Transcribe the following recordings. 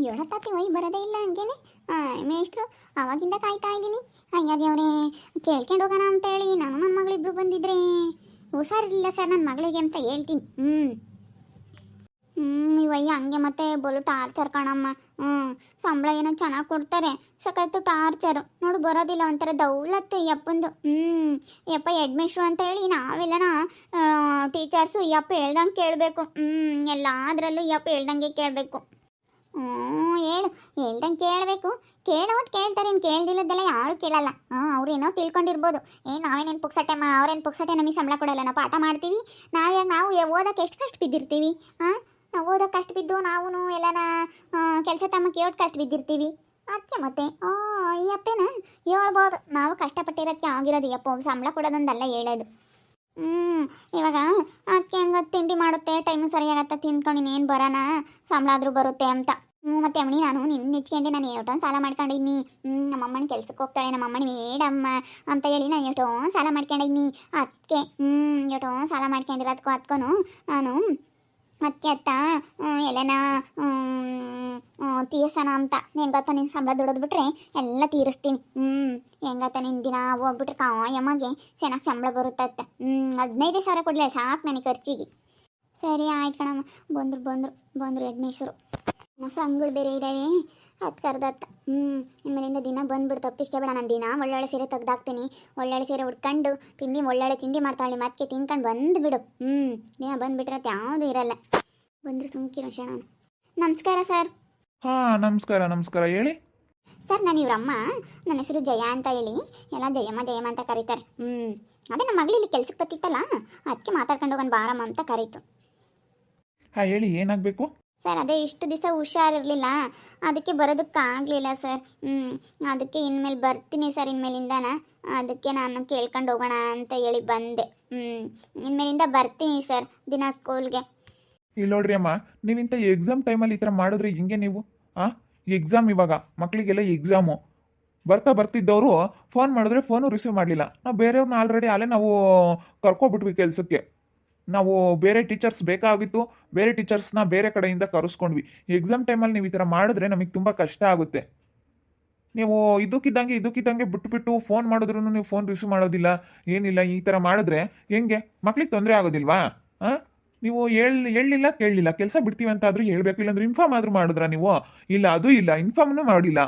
ಹೇಳತ್ತಾತಿ ಒಯ್ ಬರೋದೇ ಇಲ್ಲ ಹಂಗೇನೆ. ಮೇಷ್ಟ್ರು ಅವಾಗಿಂದ ಕಾಯ್ತಾ ಇದ್ದೀನಿ. ಅಯ್ಯ ದೇವ್ರೇ, ಕೇಳ್ಕೊಂಡು ಹೋಗೋಣ ಅಂತೇಳಿ ನಾನು ನನ್ನ ಮಗಳಿಬ್ರು ಬಂದಿದ್ರೆ ಹುಷಾರಿರಲಿಲ್ಲ ಸರ್ ನನ್ನ ಮಗಳಿಗೆ ಅಂತ ಹೇಳ್ತೀನಿ. ಇವಯ್ಯ ಹಂಗೆ ಮತ್ತೆ ಬಲು ಟಾರ್ಚರ್ ಕಣಮ್ಮ. ಸಂಬಳ ಏನೋ ಚೆನ್ನಾಗಿ ಕೊಡ್ತಾರೆ, ಸಖತ್ತು ಟಾರ್ಚರು ನೋಡು, ಬರೋದಿಲ್ಲ, ಒಂಥರ ದೌಲತ್ತು ಈ ಅಪ್ಪಂದು. ಯಪ್ಪ ಎಡ್ಮಿಶ್ರು ಅಂತ ಹೇಳಿ ನಾವೆಲ್ಲನ ಟೀಚರ್ಸು ಈ ಅಪ್ಪ ಹೇಳ್ದಂಗೆ ಕೇಳಬೇಕು. ಎಲ್ಲದರಲ್ಲೂ ಈ ಅಪ್ಪ ಹೇಳ್ದಂಗೆ ಕೇಳಬೇಕು. ಹೇಳ್ದಂಗೆ ಕೇಳಬೇಕು. ಕೇಳೋಟ್ಟು ಕೇಳ್ತಾರೆ, ಇನ್ನು ಕೇಳ್ದಿಲ್ಲದೆಲ್ಲ ಯಾರೂ ಕೇಳಲ್ಲ. ಅವ್ರೇನೋ ತಿಳ್ಕೊಂಡಿರ್ಬೋದು, ನಾವೇನೇನು ಪುಕ್ಸಟ್ಟೆ ಅವ್ರೇನು ಪುಕ್ಸಟ್ಟೆ ನಮಗೆ ಸಂಬಳ ಕೊಡಲ್ಲ, ನಾವು ಪಾಠ ಮಾಡ್ತೀವಿ. ನಾವು ಓದೋಕೆ ಎಷ್ಟು ಕಷ್ಟ ಬಿದ್ದಿರ್ತೀವಿ. ನಾವು ಓದೋಕೆ ಕಷ್ಟ ಬಿದ್ದು ನಾವು ಎಲ್ಲನ ಕೆಲಸ ತಮ್ಮಕ್ಕೆ ಎಷ್ಟು ಕಷ್ಟ ಬಿದ್ದಿರ್ತೀವಿ. ಅದಕ್ಕೆ ಮತ್ತೆ ಈ ಅಪ್ಪೇನ ಹೇಳ್ಬೋದು, ನಾವು ಕಷ್ಟಪಟ್ಟಿರೋದಕ್ಕೆ ಆಗಿರೋದು ಈ ಅಪ್ಪ ಸಂಬಳ ಕೊಡೋದೊಂದಲ್ಲ ಹೇಳೋದು. ಇವಾಗ ಅದಕ್ಕೆ ಹಂಗೆ ತಿಂಡಿ ಮಾಡುತ್ತೆ, ಟೈಮು ಸರಿಯಾಗತ್ತ, ತಿನ್ಕೊಂಡು ಇನ್ನೇನು ಬರೋಣ, ಸಂಬಳ ಆದರೂ ಬರುತ್ತೆ ಅಂತ. ಮತ್ತೆ ಅಮ್ಮನಿ ನಾನು ನಿನ್ನ ನೆಚ್ಕೊಂಡು ನಾನು ಎಷ್ಟೊಂದು ಸಾಲ ಮಾಡ್ಕೊಂಡಿದ್ದೀನಿ. ನಮ್ಮಮ್ಮನ ಕೆಲ್ಸಕ್ಕೆ ಹೋಗ್ತಾಳೆ, ನಮ್ಮಮ್ಮನ ಮೇಡಮ್ಮ ಅಂತ ಹೇಳಿ ನಾನು ಎಷ್ಟೊಂದು ಸಾಲ ಮಾಡ್ಕೊಂಡಿದ್ದೀನಿ. ಅದಕ್ಕೆ ಎಷ್ಟೊಂದು ಸಾಲ ಮಾಡ್ಕೊಂಡಿರೋದಕ್ಕೂ ನಾನು ಮತ್ತೆ ಅತ್ತ ಎಲ್ಲನ ತೀರ್ಸೋಣ ಅಂತ. ಹೆಂಗತ್ತ ನಿನ್ನ ಸಂಬಳ ದುಡಿದು ಬಿಟ್ರೆ ಎಲ್ಲ ತೀರಿಸ್ತೀನಿ. ಹೆಂಗತ್ತ ನಿನ್ನ ದಿನ ಹೋಗ್ಬಿಟ್ರೆ ಕಾಯಮ್ಮಗೆ ಚೆನ್ನಾಗಿ ಸಂಬಳ ಬರುತ್ತತ್ತ. 15,000 ಕೊಡಲಿ ಸಾಕು ನನಗೆ ಖರ್ಚಿಗೆ. ಸರಿ ಆಯ್ತು ಕಣಮ್ಮ. ಬಂದರು ಹೆಡ್ಮೇಸ್ಟ್ರು. ಸಂಘಗಳು ಬೇರೆ ಇದ್ದಾವೆ, ಅದು ಕರ್ದತ್ತ. ಇನ್ಮೇಲಿಂದ ದಿನ ಬಂದುಬಿಡು, ತಪ್ಪಿಸ್ಕೆ ಬೇಡ. ನಾನು ದಿನ ಒಳ್ಳೊಳ್ಳೆ ಸೀರೆ ತೆಗ್ದಾಕ್ತೀನಿ, ಒಳ್ಳೊಳ್ಳೆ ಸೀರೆ ಉಟ್ಕೊಂಡು ಒಳ್ಳೊಳ್ಳೆ ತಿಂಡಿ ಮಾಡ್ತಾಳೆ, ಮತ್ತೆ ತಿನ್ಕೊಂಡು ಬಂದುಬಿಡು. ದಿನ ಬಂದುಬಿಟ್ರೆ ಅದು ಯಾವುದೂ ಇರಲ್ಲ. ಬಂದರು ಸುಮ್ಕಿರೋ ಶರಣ. ನಮಸ್ಕಾರ ಸರ್. ನಮಸ್ಕಾರ ಹೇಳಿ ಸರ್, ನಾನು ಇವರಮ್ಮ. ನನ್ನ ಹೆಸರು ಜಯ ಅಂತ ಹೇಳಿ, ಎಲ್ಲ ಜಯಮ್ಮ ಅಂತ ಕರೀತಾರೆ. ಅದೇ ನಮ್ಮ ಮಗಳು ಇಲ್ಲಿ ಕೆಲ್ಸಕ್ಕೆ ಬತ್ತಿತ್ತಲ್ಲ, ಅದಕ್ಕೆ ಮಾತಾಡ್ಕೊಂಡು ಹೋಗೋಣ ಬಾರಮ್ಮ ಅಂತ ಕರೀತು. ಹೇಳಿ, ಏನಾಗಬೇಕು? ಸರ್, ಅದೇ ಇಷ್ಟು ದಿವಸ ಹುಷಾರಿರಲಿಲ್ಲ, ಅದಕ್ಕೆ ಬರೋದಕ್ಕಾಗಲಿಲ್ಲ ಸರ್. ಅದಕ್ಕೆ ಇನ್ಮೇಲೆ ಬರ್ತೀನಿ ಸರ್, ಇನ್ಮೇಲಿಂದನ. ಅದಕ್ಕೆ ನಾನು ಕೇಳ್ಕೊಂಡು ಹೋಗೋಣ ಅಂತ ಹೇಳಿ ಬಂದೆ. ಇನ್ಮೇಲಿಂದ ಬರ್ತೀನಿ ಸರ್ ದಿನ ಸ್ಕೂಲ್ಗೆ. ಇಲ್ಲಿ ನೋಡ್ರಿ ಅಮ್ಮ, ನೀವಿಂತ ಎಕ್ಸಾಮ್ ಟೈಮಲ್ಲಿ ಈ ಥರ ಮಾಡಿದ್ರೆ ಹಿಂಗೆ ನೀವು? ಎಕ್ಸಾಮ್, ಇವಾಗ ಮಕ್ಕಳಿಗೆಲ್ಲ ಎಕ್ಸಾಮು ಬರ್ತಿದ್ದವರು ಫೋನ್ ಮಾಡಿದ್ರೆ ಫೋನು ರಿಸೀವ್ ಮಾಡಲಿಲ್ಲ. ನಾವು ಬೇರೆಯವ್ರನ್ನ ಆಲ್ರೆಡಿ ಅಲ್ಲೇ ನಾವು ಕರ್ಕೊಬಿಟ್ವಿ ಕೆಲಸಕ್ಕೆ. ನಾವು ಬೇರೆ ಟೀಚರ್ಸ್ ಬೇಕಾಗಿತ್ತು, ಬೇರೆ ಟೀಚರ್ಸ್ನ ಬೇರೆ ಕಡೆಯಿಂದ ಕರೆಸ್ಕೊಂಡ್ವಿ. ಎಕ್ಸಾಮ್ ಟೈಮಲ್ಲಿ ನೀವು ಈ ಥರ ಮಾಡಿದ್ರೆ ನಮಗೆ ತುಂಬ ಕಷ್ಟ ಆಗುತ್ತೆ. ನೀವು ಇದಕ್ಕಿದ್ದಂಗೆ ಬಿಟ್ಬಿಟ್ಟು ಫೋನ್ ಮಾಡಿದ್ರು ನೀವು ಫೋನ್ ರಿಸೀವ್ ಮಾಡೋದಿಲ್ಲ, ಏನಿಲ್ಲ. ಈ ಥರ ಮಾಡಿದ್ರೆ ಹೆಂಗೆ? ಮಕ್ಳಿಗೆ ತೊಂದರೆ ಆಗೋದಿಲ್ವಾ? ನೀವು ಹೇಳಲಿಲ್ಲ, ಕೇಳಲಿಲ್ಲ, ಕೆಲಸ ಬಿಡ್ತೀವಿ ಅಂತ ಆದರೂ ಹೇಳಬೇಕು, ಇಲ್ಲಾಂದ್ರೆ ಇನ್ಫಾರ್ಮ್ ಆದರೂ ಮಾಡಿದ್ರಾ ನೀವು? ಇಲ್ಲ, ಅದು ಇಲ್ಲ, ಇನ್ಫಾರ್ಮ್ನೂ ಮಾಡಿಲ್ಲ.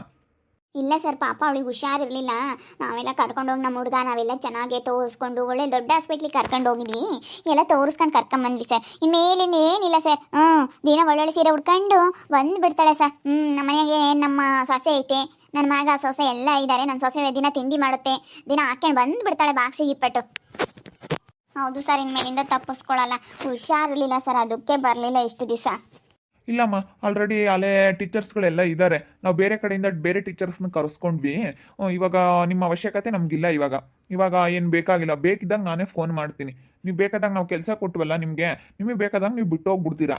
ಇಲ್ಲ ಸರ್, ಪಾಪ ಅವಳಿಗೆ ಹುಷಾರಿರಲಿಲ್ಲ. ನಾವೆಲ್ಲ ಕರ್ಕೊಂಡೋಗಿ ನಮ್ಮ ಹುಡುಗ ನಾವೆಲ್ಲ ಚೆನ್ನಾಗೆ ತೋರಿಸ್ಕೊಂಡು ಒಳ್ಳೆ ದೊಡ್ಡ ಹಾಸ್ಪಿಟ್ಲಿಗೆ ಕರ್ಕೊಂಡು ಹೋಗಿದ್ವಿ. ಎಲ್ಲ ತೋರಿಸ್ಕೊಂಡು ಕರ್ಕೊಂಬಂದ್ವಿ ಸರ್. ಇನ್ಮೇಲಿಂದ ಏನಿಲ್ಲ ಸರ್. ದಿನ ಒಳ್ಳೊಳ್ಳೆ ಸೀರೆ ಉಟ್ಕೊಂಡು ಬಂದುಬಿಡ್ತಾಳೆ ಸರ್. ನಮ್ಮ ಮನೆಗೆ ನಮ್ಮ ಸೊಸೆ ಐತೆ, ನನ್ನ ಮಗ ಸೊಸೆ ಎಲ್ಲ ಇದ್ದಾರೆ. ನನ್ನ ಸೊಸೆ ದಿನ ತಿಂಡಿ ಮಾಡುತ್ತೆ, ದಿನ ಹಾಕ್ಕೊಂಡು ಬಂದುಬಿಡ್ತಾಳೆ ಬಾಕ್ಸಿಗೆ ಇಪ್ಪಟ್ಟು. ಹೌದು ಸರ್, ಇನ್ಮೇಲಿಂದ ತಪ್ಪಿಸ್ಕೊಳ್ಳಲ್ಲ. ಹುಷಾರಿರಲಿಲ್ಲ ಸರ್, ಅದಕ್ಕೆ ಬರಲಿಲ್ಲ ಇಷ್ಟು ದಿವಸ. ಇಲ್ಲಮ್ಮ, ಆಲ್ರೆಡಿ ಅಲ್ಲೇ ಟೀಚರ್ಸ್ಗಳೆಲ್ಲ ಇದ್ದಾರೆ. ನಾವು ಬೇರೆ ಕಡೆಯಿಂದ ಬೇರೆ ಟೀಚರ್ಸ್ನ ಕರೆಸ್ಕೊಂಡ್ವಿ. ಇವಾಗ ನಿಮ್ಮ ಅವಶ್ಯಕತೆ ನಮಗಿಲ್ಲ. ಇವಾಗ ಏನು ಬೇಕಾಗಿಲ್ಲ. ಬೇಕಿದ್ದಾಗ ನಾನೇ ಫೋನ್ ಮಾಡ್ತೀನಿ. ನೀವು ಬೇಕಾದಾಗ ನಾವು ಕೆಲಸ ಕೊಟ್ಟವಲ್ಲ ನಿಮಗೆ ಬೇಕಾದಾಗ ನೀವು ಬಿಟ್ಟು ಹೋಗ್ಬಿಡ್ತೀರಾ.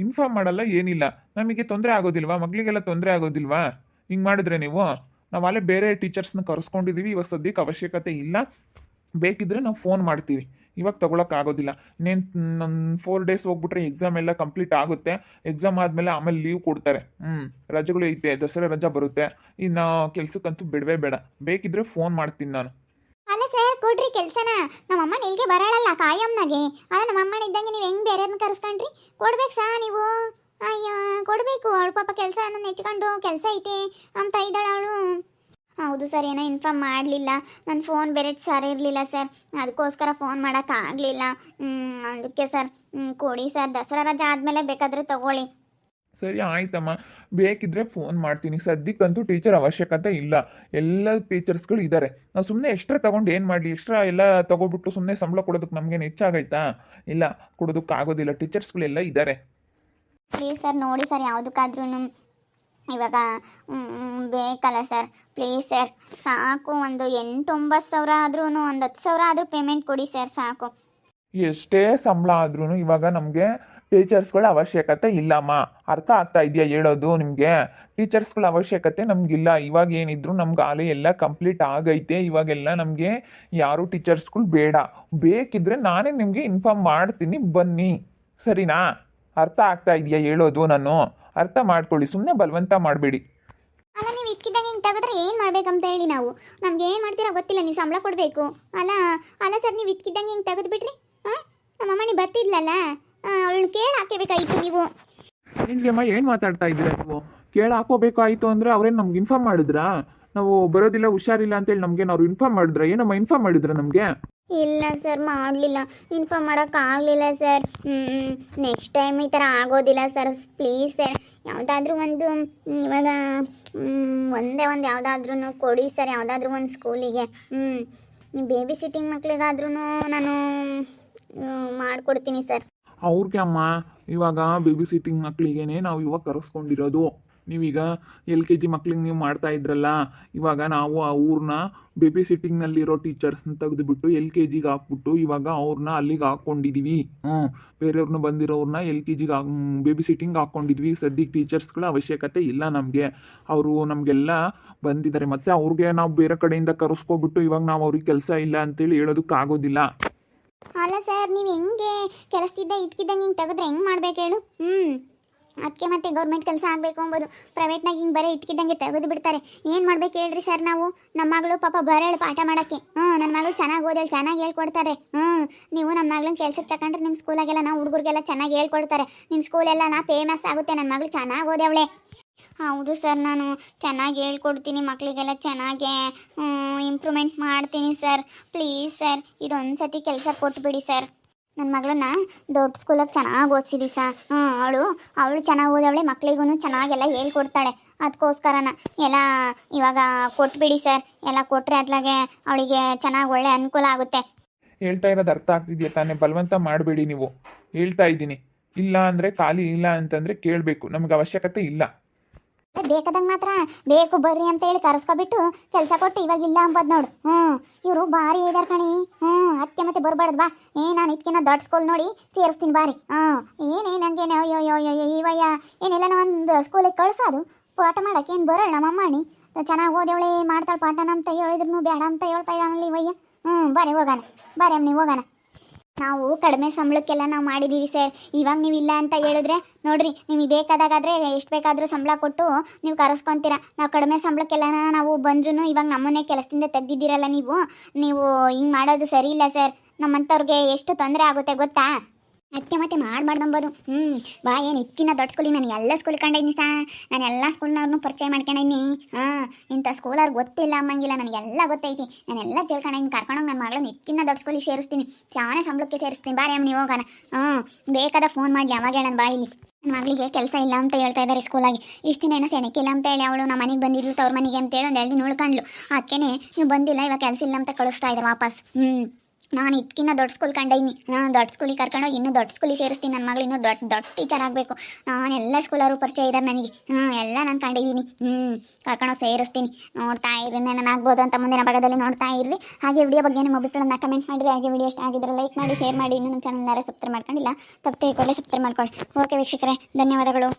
ಇನ್ಫಾರ್ಮ್ ಮಾಡಲ್ಲ, ಏನಿಲ್ಲ. ನಮಗೆ ತೊಂದರೆ ಆಗೋದಿಲ್ವಾ? ಮಕ್ಕಳಿಗೆಲ್ಲ ತೊಂದರೆ ಆಗೋದಿಲ್ವಾ ಹಿಂಗೆ ಮಾಡಿದ್ರೆ ನೀವು? ನಾವು ಅಲ್ಲೇ ಬೇರೆ ಟೀಚರ್ಸ್ನ ಕರೆಸ್ಕೊಂಡಿದ್ದೀವಿ. ಇವಾಗ ಸದ್ಯಕ್ಕೆ ಅವಶ್ಯಕತೆ ಇಲ್ಲ. ಬೇಕಿದ್ರೆ ನಾವು ಫೋನ್ ಮಾಡ್ತೀವಿ. ಇವಾಗ ತೊಗೊಳಕ್ಕಾಗೋದಿಲ್ಲ. ಇನ್ನೇನು ನನ್ನ 4 days ಹೋಗ್ಬಿಟ್ರೆ ಎಕ್ಸಾಮ್ ಎಲ್ಲ ಕಂಪ್ಲೀಟ್ ಆಗುತ್ತೆ. ಎಕ್ಸಾಮ್ ಆದಮೇಲೆ ಆಮೇಲೆ ಲೀವ್ ಕೊಡ್ತಾರೆ. ರಜೆಗಳು ಐತೆ, ದಸರಾ ರಜಾ ಬರುತ್ತೆ. ಇನ್ನು ಕೆಲ್ಸಕ್ಕಂತೂ ಬಿಡವೇ ಬೇಡ. ಬೇಕಿದ್ರೆ ಫೋನ್ ಮಾಡ್ತೀನಿ ನಾನು. ಅಲ್ಲ ಸರ್, ಕೊಡ್ರಿ ಕೆಲಸನ. ನಮ್ಮಮ್ಮ ಇಲ್ಲಿಗೆ ಬರಲ್ಲ ಕಾಯಮ್ನಾಗೆ. ಅಲ್ಲ, ನಮ್ಮಮ್ಮನ ಇದ್ದಂಗೆ ನೀವು ಹೆಂಗೆ ಬೇರೆಯವ್ರನ್ನ ಕರೆಸ್ಕೊಂಡ್ರಿ? ಕೊಡ್ಬೇಕು ಸಾ ನೀವು. ಅಯ್ಯೋ, ಕೊಡಬೇಕು. ಅವಳು ಪಾಪ ಕೆಲಸ ನೆಚ್ಕೊಂಡು ಕೆಲಸ ಐತೆ ಅಂತ ಇದ್ದಾಳೆ ಅವಳು. ಹೌದು ಸರ್, ಏನೋ ಇನ್ಫಾರ್ಮ್ ಮಾಡಲಿಲ್ಲ. ನನ್ನ ಫೋನ್ ಬೇರೆ ಸರಿ ಇರಲಿಲ್ಲ ಸರ್, ಅದಕ್ಕೋಸ್ಕರ ಫೋನ್ ಮಾಡೋಕ್ಕಾಗಲಿಲ್ಲ. ಅದಕ್ಕೆ ಸರ್ ಕೊಡಿ ಸರ್, ದಸರಾ ರಜೆ ಆದಮೇಲೆ ಬೇಕಾದರೆ ತಗೊಳ್ಳಿ. ಸರಿ ಆಯ್ತಮ್ಮ, ಬೇಕಿದ್ರೆ ಫೋನ್ ಮಾಡ್ತೀನಿ. ಸದ್ಯಕ್ಕಂತೂ ಟೀಚರ್ ಅವಶ್ಯಕತೆ ಇಲ್ಲ. ಎಲ್ಲ ಟೀಚರ್ಸ್ಗಳು ಇದ್ದಾರೆ. ನಾವು ಸುಮ್ಮನೆ ಎಕ್ಸ್ಟ್ರಾ ತೊಗೊಂಡು ಏನು ಮಾಡಲಿ? ಎಕ್ಸ್ಟ್ರಾ ಎಲ್ಲ ತೊಗೊಬಿಟ್ಟು ಸುಮ್ಮನೆ ಸಂಬಳ ಕೊಡೋದಕ್ಕೆ ನಮಗೇನು ಹೆಚ್ಚಾಗೈತಾ? ಇಲ್ಲ, ಕೊಡೋದಕ್ಕಾಗೋದಿಲ್ಲ. ಟೀಚರ್ಸ್ಗಳೆಲ್ಲ ಇದ್ದಾರೆ. ಪ್ಲೀಸ್ ಸರ್, ನೋಡಿ ಸರ್, ಯಾವುದಕ್ಕಾದ್ರೂ ಇವಾಗ ಬೇಕಲ್ಲ ಸರ್. ಪ್ಲೀಸ್ ಸರ್, ಸಾಕು. ಒಂದು 8-9 ಸಾವಿರ ಆದ್ರೂ, ಒಂದು 10 ಸಾವಿರ ಆದರೂ ಪೇಮೆಂಟ್ ಕೊಡಿ ಸರ್, ಸಾಕು. ಎಷ್ಟೇ ಸಂಬಳ ಆದ್ರೂ ಇವಾಗ ನಮಗೆ ಟೀಚರ್ಸ್ಗಳ ಅವಶ್ಯಕತೆ ಇಲ್ಲಮ್ಮ. ಅರ್ಥ ಆಗ್ತಾ ಇದೆಯಾ ಹೇಳೋದು ನಿಮಗೆ? ಟೀಚರ್ಸ್ಗಳ ಅವಶ್ಯಕತೆ ನಮಗಿಲ್ಲ. ಇವಾಗ ಏನಿದ್ರು ನಮ್ಗೆ ಆಲೆ ಎಲ್ಲ ಕಂಪ್ಲೀಟ್ ಆಗೈತೆ. ಇವಾಗೆಲ್ಲ ನಮಗೆ ಯಾರು ಟೀಚರ್ಸ್ಗಳು ಬೇಡ. ಬೇಕಿದ್ರೆ ನಾನೇ ನಿಮಗೆ ಇನ್ಫಾರ್ಮ್ ಮಾಡ್ತೀನಿ, ಬನ್ನಿ. ಸರಿನಾ? ಅರ್ಥ ಆಗ್ತಾ ಇದೆಯಾ ಹೇಳೋದು ನಾನು? ಅರ್ಥ ಮಾಡ್ಕೊಳ್ಳಿ, ಸುಮ್ಮನೆ ಬಲವಂತ ಮಾಡಬೇಡಿ. ಅಲ್ಲ ನೀವು ಇದ್ಕಿದ್ದಂಗೆ ಹಿಂಗೆ ತೆಗೆದ್ರೆ ಏನು ಮಾಡ್ಬೇಕಂತ ಹೇಳಿ ನಾವು ನಮ್ಗೆ ಏನು ಮಾಡ್ತೀರಾ ಗೊತ್ತಿಲ್ಲ, ನೀವು ಸಂಬಳ ಕೊಡಬೇಕು. ಅಲ್ಲ ಅಲ್ಲ ಸರ್, ನೀವು ಇದ್ಕಿದ್ದಂಗೆ ಹಿಂಗೆ ತೆಗೆದು ಬಿಟ್ರಿ. ಹಾಂ, ನಮ್ಮಮ್ಮ ನೀವು ಬರ್ತಿದ್ಲಲ್ಲ, ಅವಳನ್ನ ಕೇಳಿ ಹಾಕಬೇಕಾಗಿತ್ತು ನೀವು. ಏನ್ರಿ ಅಮ್ಮ, ಏನು ಮಾತಾಡ್ತಾ ಇದ್ದೀರಾ ನೀವು? ಕೇಳ ಹಾಕೋಬೇಕಾಯ್ತು ಅಂದರೆ ಅವ್ರೇನು ನಮ್ಗೆ ಇನ್ಫಾರ್ಮ್ ಮಾಡಿದ್ರಾ? ನಾವು ಬರೋದಿಲ್ಲ, ಹುಷಾರಿಲ್ಲ ಅಂತೇಳಿ ನಮ್ಗೇನು ಅವ್ರು ಇನ್ಫಾರ್ಮ್ ಮಾಡಿದ್ರಾ? ಏನಮ್ಮ ಇನ್ಫಾರ್ಮ್ ಮಾಡಿದ್ರಾ ನಮಗೆ? ಇಲ್ಲ ಸರ್, ಮಾಡಲಿಲ್ಲ, ಇನ್ಫಾರ್ಮ್ ಮಾಡೋಕ್ಕಾಗಲಿಲ್ಲ ಸರ್. ನೆಕ್ಸ್ಟ್ ಟೈಮ್ ಈ ಥರ ಆಗೋದಿಲ್ಲ ಸರ್, ಪ್ಲೀಸ್ ಸರ್. ಯಾವುದಾದ್ರೂ ಒಂದು ಇವಾಗ ಒಂದೇ ಒಂದು ಯಾವುದಾದ್ರೂ ಕೊಡಿ ಸರ್, ಯಾವುದಾದ್ರೂ ಒಂದು ಸ್ಕೂಲಿಗೆ. ಬೇಬಿ ಸಿಟ್ಟಿಂಗ್ ಮಕ್ಳಿಗಾದ್ರೂ ನಾನು ಮಾಡಿಕೊಡ್ತೀನಿ ಸರ್. ಅವ್ರಿಗೆ ಅಮ್ಮ, ಇವಾಗ ಬೇಬಿ ಸಿಟ್ಟಿಂಗ್ ಮಕ್ಕಳಿಗೇನೆ ನಾವು ಇವಾಗ ಕರೆಸ್ಕೊಂಡಿರೋದು. ನೀವೀಗ LKG ಮಕ್ಳಿಗೆ ನೀವು ಮಾಡ್ತಾ ಇದ್ರಲ್ಲ, ಇವಾಗ ನಾವು ಆ ಊರನ್ನ ಬೇಬಿ ಸಿಟ್ಟಿಂಗ್ನಲ್ಲಿರೋ ಟೀಚರ್ಸ್ನ ತೆಗೆದುಬಿಟ್ಟು LKGಗೆ ಹಾಕ್ಬಿಟ್ಟು ಇವಾಗ ಅವ್ರನ್ನ ಅಲ್ಲಿಗೆ ಹಾಕ್ಕೊಂಡಿದ್ದೀವಿ. ಬೇರೆಯವ್ರನ್ನ ಬಂದಿರೋರನ್ನ LKGಗೆ ಬೇಬಿ ಸಿಟ್ಟಿಂಗ್ ಹಾಕ್ಕೊಂಡಿದ್ವಿ. ಸದ್ಯಕ್ಕೆ ಟೀಚರ್ಸ್ಗಳ ಅವಶ್ಯಕತೆ ಇಲ್ಲ ನಮಗೆ. ಅವರು ನಮಗೆಲ್ಲ ಬಂದಿದ್ದಾರೆ. ಮತ್ತು ಅವ್ರಿಗೆ ನಾವು ಬೇರೆ ಕಡೆಯಿಂದ ಕರೆಸ್ಕೊಬಿಟ್ಟು ಇವಾಗ ನಾವು ಅವ್ರಿಗೆ ಕೆಲಸ ಇಲ್ಲ ಅಂತೇಳಿ ಹೇಳೋದಕ್ಕಾಗೋದಿಲ್ಲ. ಅಲ್ಲ ಸರ್, ನೀವು ಹೆಂಗೆ ಕೆಲಸದಿದ್ದ ಇದ್ಕಿದ್ದಂಗೆ ಹಿಂಗೆ ತೆಗೆದ್ರೆ ಹೆಂಗೆ ಮಾಡ್ಬೇಕು ಹೇಳು? ಅದಕ್ಕೆ ಮತ್ತೆ ಗೌರ್ಮೆಂಟ್ ಕೆಲಸ ಆಗಬೇಕು ಅಂಬೋದು, ಪ್ರೈವೇಟ್ನಾಗ ಹಿಂಗೆ ಬರೀ ಇದ್ಕಿದ್ದಂಗೆ ತೆಗೆದು ಬಿಡ್ತಾರೆ. ಏನು ಮಾಡ್ಬೇಕು ಹೇಳ್ರಿ ಸರ್ ನಾವು? ನಮ್ಮ ಮಗಳು ಪಾಪ ಬರೋಳು ಪಾಠ ಮಾಡೋಕ್ಕೆ. ನನ್ನ ಮಗಳು ಚೆನ್ನಾಗಿ ಓದೇಳು, ಚೆನ್ನಾಗಿ ಹೇಳ್ಕೊಡ್ತಾರೆ. ನೀವು ನಮ್ಮ ಮಗಳನ್ನ ಕೆಲ್ಸಕ್ಕೆ ತಗೊಂಡ್ರೆ ನಿಮ್ಮ ಸ್ಕೂಲಾಗೆಲ್ಲ ನಾವು ಹುಡುಗರಿಗೆಲ್ಲ ಚೆನ್ನಾಗಿ ಹೇಳ್ಕೊಡ್ತಾರೆ. ನಿಮ್ಮ ಸ್ಕೂಲೆಲ್ಲ ಫೇಮಸ್ ಆಗುತ್ತೆ. ನನ್ನ ಮಗಳು ಚೆನ್ನಾಗಿ ಓದವಳೆ. ಹೌದು ಸರ್, ನಾನು ಚೆನ್ನಾಗಿ ಹೇಳ್ಕೊಡ್ತೀನಿ, ಮಕ್ಕಳಿಗೆಲ್ಲ ಚೆನ್ನಾಗಿ ಇಂಪ್ರೂವ್ಮೆಂಟ್ ಮಾಡ್ತೀನಿ ಸರ್. ಪ್ಲೀಸ್ ಸರ್, ಇದೊಂದು ಸತಿ ಕೆಲಸ ಕೊಟ್ಬಿಡಿ ಸರ್. ನನ್ನ ಮಗಳನ್ನ ದೊಡ್ಡ ಸ್ಕೂಲಾಗ ಚೆನ್ನಾಗಿ ಓದಿಸಿದ್ವಿ ಸರ್. ಅವಳು ಚೆನ್ನಾಗಿ ಓದವಳೆ, ಮಕ್ಕಳಿಗೂ ಚೆನ್ನಾಗೆಲ್ಲ ಹೇಳ್ಕೊಡ್ತಾಳೆ. ಅದಕ್ಕೋಸ್ಕರನ ಎಲ್ಲ ಇವಾಗ ಕೊಟ್ಬಿಡಿ ಸರ್. ಎಲ್ಲ ಕೊಟ್ಟರೆ ಅದ್ಲಾಗೆ ಅವಳಿಗೆ ಚೆನ್ನಾಗಿ ಒಳ್ಳೆ ಅನುಕೂಲ ಆಗುತ್ತೆ. ಹೇಳ್ತಾ ಇರೋದು ಅರ್ಥ ಆಗ್ತಿದೆಯಾ ತಾನೇ? ಬಲವಂತ ಮಾಡಬೇಡಿ ನೀವು. ಹೇಳ್ತಾ ಇದ್ದೀನಿ, ಇಲ್ಲ ಅಂದರೆ ಖಾಲಿ ಇಲ್ಲ ಅಂತಂದರೆ ಕೇಳಬೇಕು. ನಮ್ಗೆ ಅವಶ್ಯಕತೆ ಇಲ್ಲ. ಬೇಕಾದಂಗೆ ಮಾತ್ರ ಬೇಕು ಬರ್ರಿ ಅಂತ ಹೇಳಿ ಕರೆಸ್ಕೊಬಿಟ್ಟು ಕೆಲಸ ಕೊಟ್ಟು ಇವಾಗ ಇಲ್ಲ ಅಂಬೋದು ನೋಡು. ಇವರು ಭಾರಿ ಇದಾರೆ ಕಣಿ. ಅದಕ್ಕೆ ಮತ್ತೆ ಬರಬಾರ್ದು ಬಾ. ನಾನು ಇದಕ್ಕಿನ್ನ ದೊಡ್ಡ ಸ್ಕೂಲ್ ನೋಡಿ ಸೇರಿಸ್ತೀನಿ ಬಾರಿ. ನಂಗೇನು ಅಯ್ಯೋ ಇವಯ್ಯ ಏನೆಲ್ಲ ಒಂದು ಸ್ಕೂಲಿಗೆ ಕಳ್ಸೋದು ಪಾಠ ಮಾಡೋಕೆ ಏನು ಬರೋಣ ನಮ್ಮಮ್ಮಣಿ ಚೆನ್ನಾಗಿ ಓದವಳೆ, ಮಾಡ್ತಾಳೆ ಪಾಠ ಅಂತ ಹೇಳಿದ್ರು ಬೇಡ ಅಂತ ಹೇಳ್ತಾ ಇದ್ದಾನಲ್ಲ ಇವಯ್ಯ. ಬಾರಿ ಹೋಗೋಣ, ಬಾರಿ ಅಮ್ಮನಿ ಹೋಗೋಣ. ನಾವು ಕಡಿಮೆ ಸಂಬಳಕ್ಕೆಲ್ಲ ನಾವು ಮಾಡಿದ್ದೀವಿ ಸರ್. ಇವಾಗ ನೀವು ಇಲ್ಲ ಅಂತ ಹೇಳಿದ್ರೆ ನೋಡ್ರಿ, ನಿಮಗೆ ಬೇಕಾದಾಗಾದರೆ ಎಷ್ಟು ಬೇಕಾದರೂ ಸಂಬಳ ಕೊಟ್ಟು ನೀವು ಕರೆಸ್ಕೊತೀರ. ನಾವು ಕಡಿಮೆ ಸಂಬಳಕ್ಕೆಲ್ಲ ನಾವು ಬಂದ್ರೂ ಇವಾಗ ನಮ್ಮನ್ನೇ ಕೆಲಸದಿಂದ ತೆಗ್ದಿದ್ದೀರಲ್ಲ ನೀವು ಹಿಂಗೆ ಮಾಡೋದು ಸರಿ ಇಲ್ಲ ಸರ್. ನಮ್ಮಂಥವ್ರಿಗೆ ಎಷ್ಟು ತೊಂದರೆ ಆಗುತ್ತೆ ಗೊತ್ತಾ? ಅದಕ್ಕೆ ಮತ್ತೆ ಮಾಡ್ಬಾರ್ದಂಬೋದು. ಬಾ, ಏನು ಇಕ್ಕಿನ ದೊಡ್ಡ ಸ್ಕೂಲಿಗೆ ನಾನು ಎಲ್ಲ ಸ್ಕೂಲ್ ಕಂಡಿದ್ದೀನಿ ಸಾ. ನಾನು ಎಲ್ಲ ಸ್ಕೂಲ್ನವ್ರನ್ನೂ ಪರಿಚಯ ಮಾಡ್ಕೊಂಡಿದ್ದೀನಿ. ಇಂಥ ಸ್ಕೂಲವ್ರಿಗೆ ಗೊತ್ತಿಲ್ಲ ಅಮ್ಮಂಗಿಲ್ಲ, ನನಗೆಲ್ಲ ಗೊತ್ತೈತಿ. ನಾನೆಲ್ಲ ತಿಳ್ಕೊಂಡಿದ್ದೀನಿ. ಕರ್ಕೊಂಡೋಗಿ ನನ್ನ ಮಗಳನ್ನ ಇಕ್ಕಿನ ದೊಡ್ಡ ಸ್ಕೂಲಿಗೆ ಸೇರಿಸ್ತೀನಿ, ಶಾನೆ ಸಂಬಳಕ್ಕೆ ಸೇರಿಸ್ತೀನಿ. ಬಾರಿ ಅಮ್ಮ, ನೀವು ಹೋಗೋಣ. ಬೇಕಾದ ಫೋನ್ ಮಾಡಲಿ ಅವಾಗ ಹೇಳೋಣ ಬಾಯಿಲಿ. ನನ್ನ ಮಗಳಿಗೆ ಕೆಲಸ ಇಲ್ಲ ಅಂತ ಹೇಳ್ತಾ ಇದ್ದಾರೆ ಸ್ಕೂಲಾಗಿ. ಇಷ್ಟು ದಿನ ಏನೋ ಸೆನೆಕ್ಕಿಲ್ಲ ಅಂತ ಹೇಳಿ ಅವಳು ನಮ್ಮ ಮನೆಗೆ ಬಂದಿದ್ಲು, ತವ್ರ ಮನೆಗೆ ಅಂತೇಳಿ ಒಂದು 2 ದಿನ ಉಳ್ಕೊಂಡ್ಲು. ಅದಕ್ಕೆ ನೀವು ಬಂದಿಲ್ಲ, ಇವಾಗ ಕೆಲಸ ಇಲ್ಲ ಅಂತ ಕಳಿಸ್ತಾ ಇದ್ದಾರೆ ವಾಪಸ್. ನಾನು ಇದಕ್ಕಿನ್ನ ದೊಡ್ಡ ಸ್ಕೂಲ್ ಕಂಡೀನಿ. ನಾನು ದೊಡ್ಡ ಸ್ಕೂಲಿಗೆ ಕರ್ಕೊಂಡೋಗಿ ಇನ್ನೂ ದೊಡ್ಡ ಸ್ಕೂಲಿಗೆ ಸೇರಿಸ್ತೀನಿ. ನನ್ನ ಮಗಳು ಇನ್ನೂ ದೊಡ್ಡ ಟೀಚರ್ ಆಗಬೇಕು. ನಾನು ಎಲ್ಲ ಸ್ಕೂಲವರು ಪರಿಚಯ ಇದ್ದಾರೆ ನನಗೆ. ಎಲ್ಲ ನಾನು ಕಂಡಿದ್ದೀನಿ. ಕರ್ಕೊಂಡೋಗಿ ಸೇರಿಸ್ತೀನಿ. ನೋಡ್ತಾ ಇರ್ರಿ, ನಾನು ಆಗ್ಬೋದು ಅಂತ ಮುಂದಿನ ಭಾಗದಲ್ಲಿ ನೋಡ್ತಾ ಇರ್ರಿ. ಹಾಗೆ ವಿಡಿಯೋ ಬಗ್ಗೆ ನಿಮ್ಮ ಅಭಿಪ್ರಾಯನ ಕಮೆಂಟ್ ಮಾಡಿರಿ. ಹಾಗೆ ವಿಡಿಯೋ ಇಷ್ಟ ಆಗಿದ್ರೆ ಲೈಕ್ ಮಾಡಿ, ಶೇರ್ ಮಾಡಿ. ಇನ್ನೂ ನಮ್ಮ ಚಾನಲ್ ಯಾರೇ ಸಬ್ಸ್ಕ್ರೈಬ್ ಮಾಡ್ಕೊಂಡಿಲ್ಲ, ತಪ್ಪದೆ ಕೂಡಲೇ ಸಬ್ಸ್ಕ್ರೈಬ್ ಮಾಡ್ಕೊಳ್ಳಿ. ಓಕೆ ವೀಕ್ಷಕರೇ, ಧನ್ಯವಾದಗಳು.